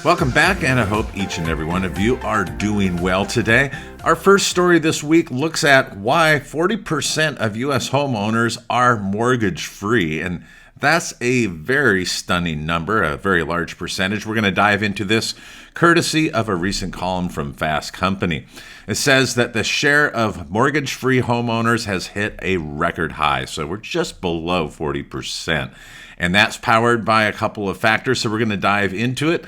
Welcome back, and I hope each and every one of you are doing well today. Our first story this week looks at why 40% of U.S. homeowners are mortgage-free, and that's a very stunning number, a very large percentage. We're going to dive into this courtesy of a recent column from Fast Company. It says that the share of mortgage-free homeowners has hit a record high, so we're just below 40%. And that's powered by a couple of factors, so we're going to dive into it.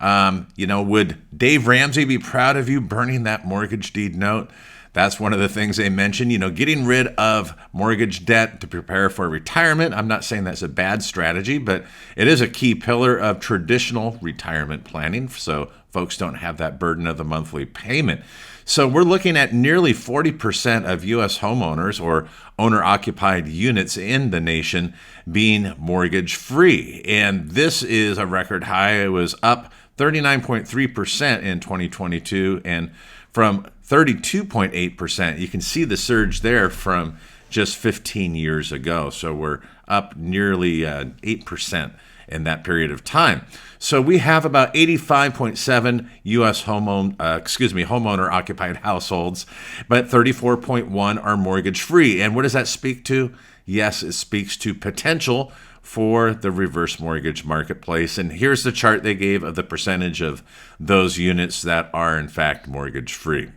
Would Dave Ramsey be proud of you burning that mortgage deed note? That's one of the things they mentioned, getting rid of mortgage debt to prepare for retirement. I'm not saying that's a bad strategy, but it is a key pillar of traditional retirement planning, so folks don't have that burden of the monthly payment. So we're looking at nearly 40% of U.S. homeowners or owner-occupied units in the nation being mortgage-free. And this is a record high. It was up 39.3% in 2022 and from 32.8%. You can see the surge there from just 15 years ago. So we're up nearly 8% in that period of time. So we have about 85.7 U.S. homeowner occupied households, but 34.1 are mortgage free. And what does that speak to? Yes, it speaks to potential for the reverse mortgage marketplace. And here's the chart they gave of the percentage of those units that are in fact mortgage free.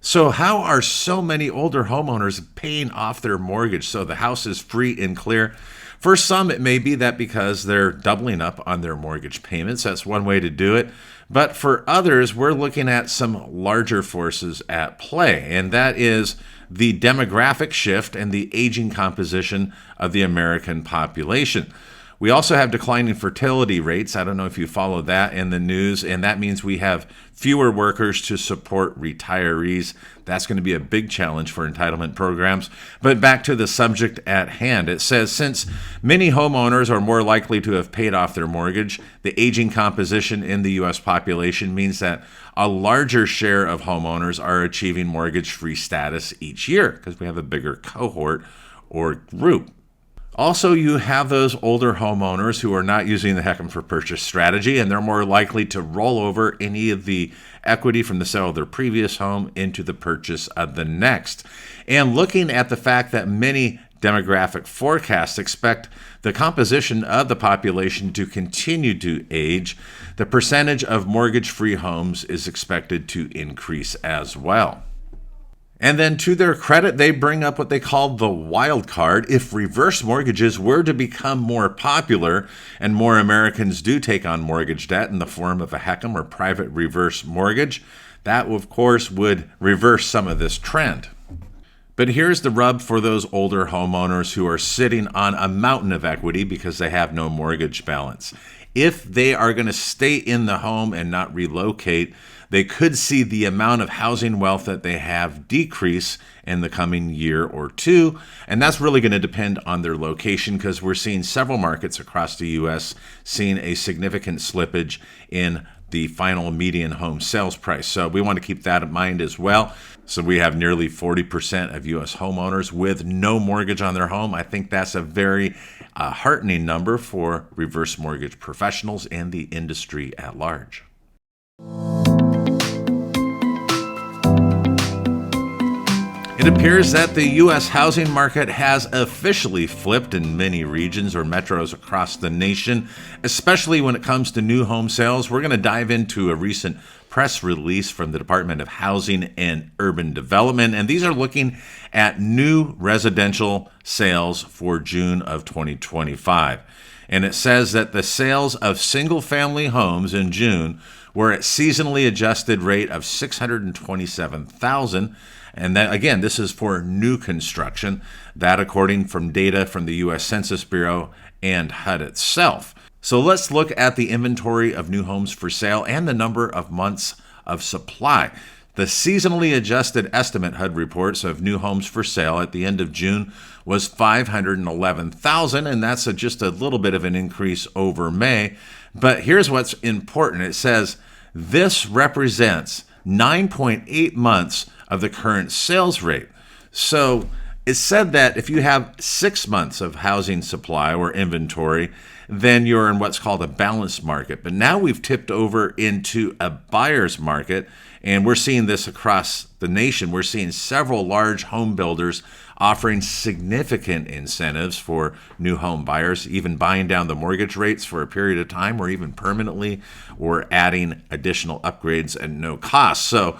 So how are so many older homeowners paying off their mortgage so the house is free and clear? For some, it may be that because they're doubling up on their mortgage payments. That's one way to do it. But for others, we're looking at some larger forces at play, and that is the demographic shift and the aging composition of the American population. We also have declining fertility rates. I don't know if you follow that in the news, and that means we have fewer workers to support retirees. That's going to be a big challenge for entitlement programs. But back to the subject at hand. It says, since many homeowners are more likely to have paid off their mortgage, the aging composition in the U.S. population means that a larger share of homeowners are achieving mortgage-free status each year because we have a bigger cohort or group. Also, you have those older homeowners who are not using the HECM for purchase strategy, and they're more likely to roll over any of the equity from the sale of their previous home into the purchase of the next. And looking at the fact that many demographic forecasts expect the composition of the population to continue to age, the percentage of mortgage-free homes is expected to increase as well. And then to their credit, they bring up what they call the wild card. If reverse mortgages were to become more popular and more Americans do take on mortgage debt in the form of a HECM or private reverse mortgage, that of course would reverse some of this trend. But here's the rub for those older homeowners who are sitting on a mountain of equity because they have no mortgage balance. If they are going to stay in the home and not relocate, they could see the amount of housing wealth that they have decrease in the coming year or two. And that's really going to depend on their location because we're seeing several markets across the U.S. seeing a significant slippage in the final median home sales price. So we want to keep that in mind as well. So we have nearly 40% of U.S. homeowners with no mortgage on their home. I think that's a very heartening number for reverse mortgage professionals and the industry at large. It appears that the U.S. housing market has officially flipped in many regions or metros across the nation, especially when it comes to new home sales. We're going to dive into a recent press release from the Department of Housing and Urban Development, and these are looking at new residential sales for June of 2025. And it says that the sales of single-family homes in June were at seasonally adjusted rate of 627,000. And that, again, this is for new construction, that according from data from the U.S. Census Bureau and HUD itself. So let's look at the inventory of new homes for sale and the number of months of supply. The seasonally adjusted estimate HUD reports of new homes for sale at the end of June was 511,000, and that's just a little bit of an increase over May. But here's what's important. It says this represents 9.8 months of the current sales rate. So It's said that if you have 6 months of housing supply or inventory, then you're in what's called a balanced market. But now we've tipped over into a buyer's market, and we're seeing this across the nation. We're seeing several large home builders offering significant incentives for new home buyers, even buying down the mortgage rates for a period of time or even permanently, or adding additional upgrades at no cost. So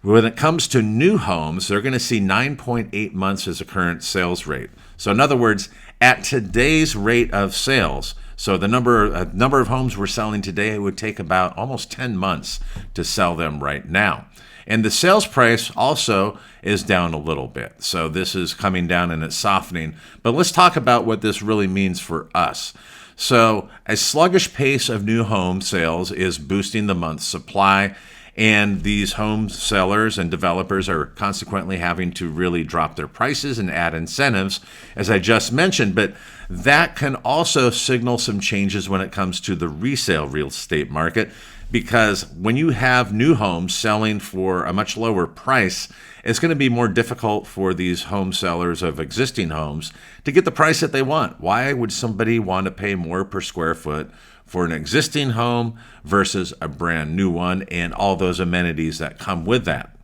when it comes to new homes, they're going to see 9.8 months as a current sales rate. So in other words, at today's rate of sales, so the number of homes we're selling today, it would take about almost 10 months to sell them right now. And the sales price also is down a little bit. So this is coming down and it's softening. But let's talk about what this really means for us. So a sluggish pace of new home sales is boosting the month's supply. And these home sellers and developers are consequently having to really drop their prices and add incentives, as I just mentioned. But that can also signal some changes when it comes to the resale real estate market, because when you have new homes selling for a much lower price, it's going to be more difficult for these home sellers of existing homes to get the price that they want. Why would somebody want to pay more per square foot for an existing home versus a brand new one and all those amenities that come with that?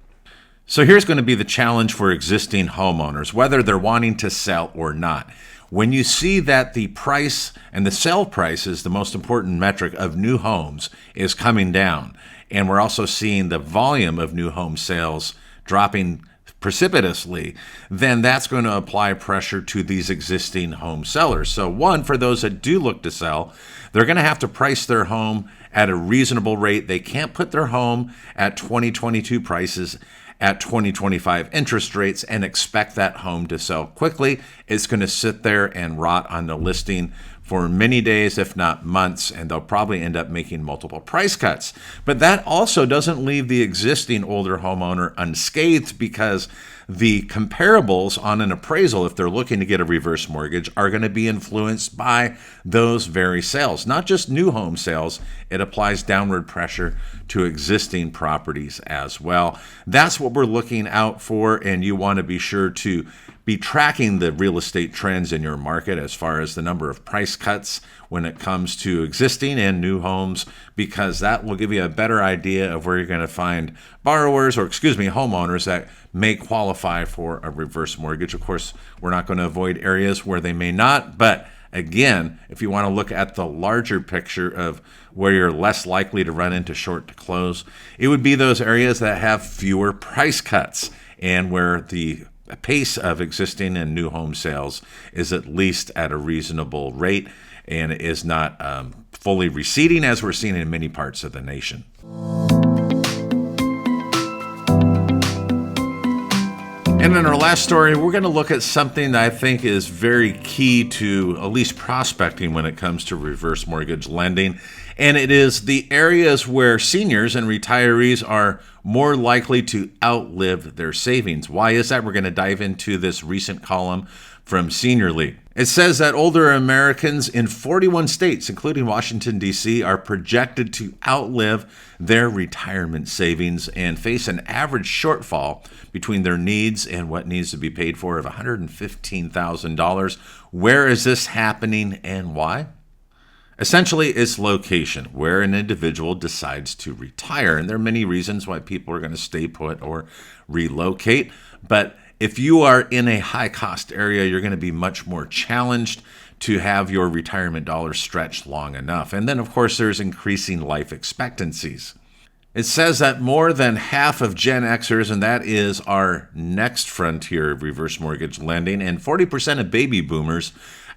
So here's going to be the challenge for existing homeowners, whether they're wanting to sell or not. When you see that the price and the sale price is the most important metric of new homes is coming down, and we're also seeing the volume of new home sales dropping precipitously, then that's going to apply pressure to these existing home sellers. So one, for those that do look to sell, they're going to have to price their home at a reasonable rate. They can't put their home at 2022 prices at 2025 interest rates and expect that home to sell quickly. It's going to sit there and rot on the listing for many days, if not months, and they'll probably end up making multiple price cuts. But that also doesn't leave the existing older homeowner unscathed, because the comparables on an appraisal, if they're looking to get a reverse mortgage, are going to be influenced by those very sales. Not just new home sales, it applies downward pressure to existing properties as well. That's what we're looking out for, and you want to be sure to be tracking the real estate trends in your market as far as the number of price cuts when it comes to existing and new homes, because that will give you a better idea of where you're going to find homeowners that may qualify for a reverse mortgage. Of course, we're not going to avoid areas where they may not, but again, if you want to look at the larger picture of where you're less likely to run into short to close, it would be those areas that have fewer price cuts and where the pace of existing and new home sales is at least at a reasonable rate and is not fully receding, as we're seeing in many parts of the nation. And in our last story, we're going to look at something that I think is very key to at least prospecting when it comes to reverse mortgage lending. And it is the areas where seniors and retirees are more likely to outlive their savings. Why is that? We're going to dive into this recent column from Seniorly. It says that older Americans in 41 states, including Washington, D.C., are projected to outlive their retirement savings and face an average shortfall between their needs and what needs to be paid for of $115,000. Where is this happening and why? Essentially, it's location, where an individual decides to retire. And there are many reasons why people are going to stay put or relocate. But if you are in a high-cost area, you're going to be much more challenged to have your retirement dollars stretched long enough. And then, of course, there's increasing life expectancies. It says that more than half of Gen Xers, and that is our next frontier of reverse mortgage lending, and 40% of baby boomers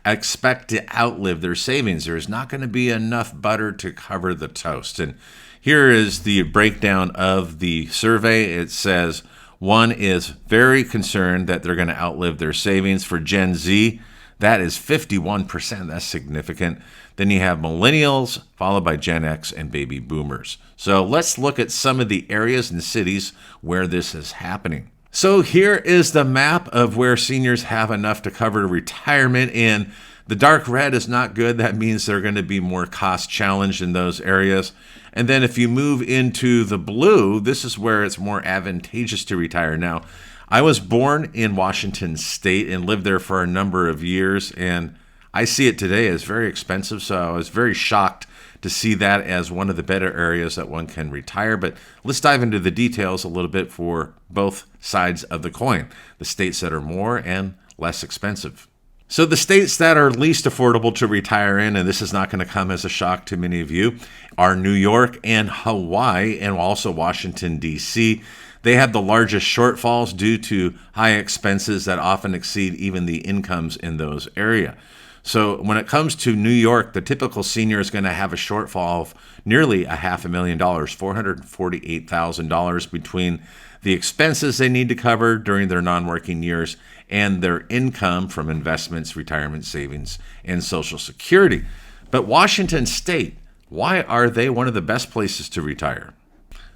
expect to outlive their savings. There's not going to be enough butter to cover the toast. And here is the breakdown of the survey. It says one is very concerned that they're going to outlive their savings. For Gen Z, that is 51%. That's significant. Then you have millennials, followed by Gen X and baby boomers. So let's look at some of the areas and cities where this is happening. So here is the map of where seniors have enough to cover retirement, and the dark red is not good. That means they're going to be more cost challenged in those areas. And then if you move into the blue, this is where it's more advantageous to retire. Now, I was born in Washington State and lived there for a number of years, and I see it today as very expensive, so I was very shocked to see that as one of the better areas that one can retire. But let's dive into the details a little bit for both sides of the coin, the states that are more and less expensive. So the states that are least affordable to retire in, and this is not going to come as a shock to many of you, are New York and Hawaii, and also Washington, D.C. They have the largest shortfalls due to high expenses that often exceed even the incomes in those areas. So when it comes to New York, the typical senior is going to have a shortfall of nearly $500,000, $448,000 between the expenses they need to cover during their non-working years and their income from investments, retirement savings, and Social Security. But Washington State, why are they one of the best places to retire?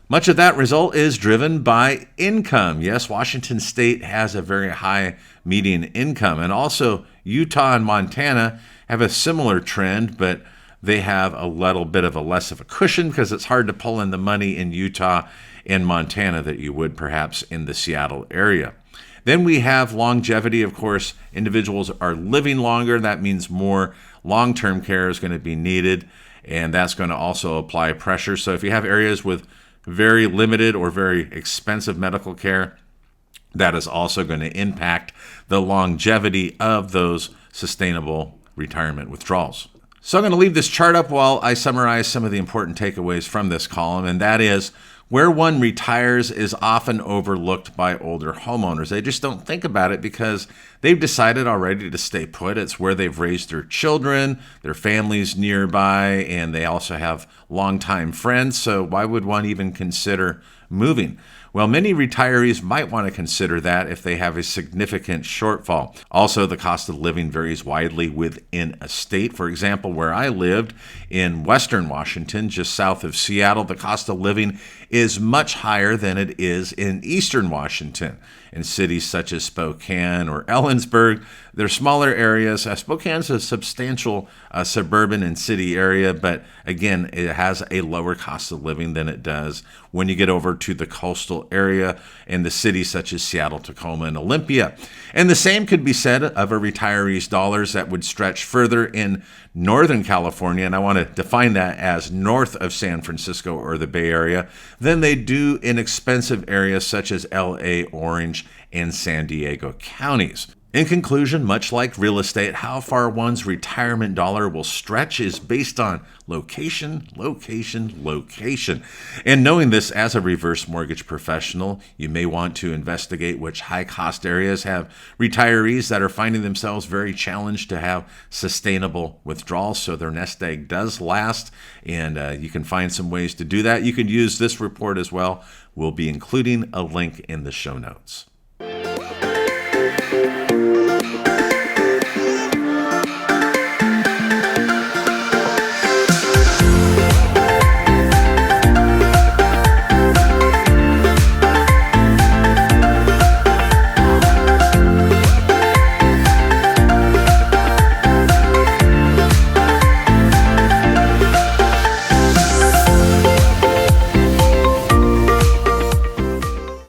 Much of that result is driven by income. Yes, Washington State has a very high median income, and also Utah and Montana have a similar trend, but they have a little bit of a less of a cushion because it's hard to pull in the money in Utah and Montana that you would perhaps in the Seattle area. Then we have longevity. Of course, individuals are living longer. That means more long-term care is going to be needed, and that's going to also apply pressure. So if you have areas with very limited or very expensive medical care, that is also going to impact the longevity of those sustainable retirement withdrawals. So I'm going to leave this chart up while I summarize some of the important takeaways from this column, and that is where one retires is often overlooked by older homeowners. They just don't think about it because they've decided already to stay put. It's where they've raised their children, their families nearby, and they also have longtime friends. So why would one even consider moving? Well, many retirees might want to consider that if they have a significant shortfall. Also, the cost of living varies widely within a state. For example, where I lived in Western Washington, just south of Seattle, the cost of living is much higher than it is in Eastern Washington. In cities such as Spokane or Ellensburg, they're smaller areas. Spokane's a substantial suburban and city area, but again, it has a lower cost of living than it does when you get over to the coastal area in the cities such as Seattle, Tacoma, and Olympia. And the same could be said of a retiree's dollars that would stretch further in Northern California, and I want to define that as north of San Francisco or the Bay Area, than they do in expensive areas such as LA, Orange, and San Diego counties. In conclusion, much like real estate, how far one's retirement dollar will stretch is based on location, location, location. And knowing this as a reverse mortgage professional, you may want to investigate which high-cost areas have retirees that are finding themselves very challenged to have sustainable withdrawals so their nest egg does last. And you can find some ways to do that. You can use this report as well. We'll be including a link in the show notes.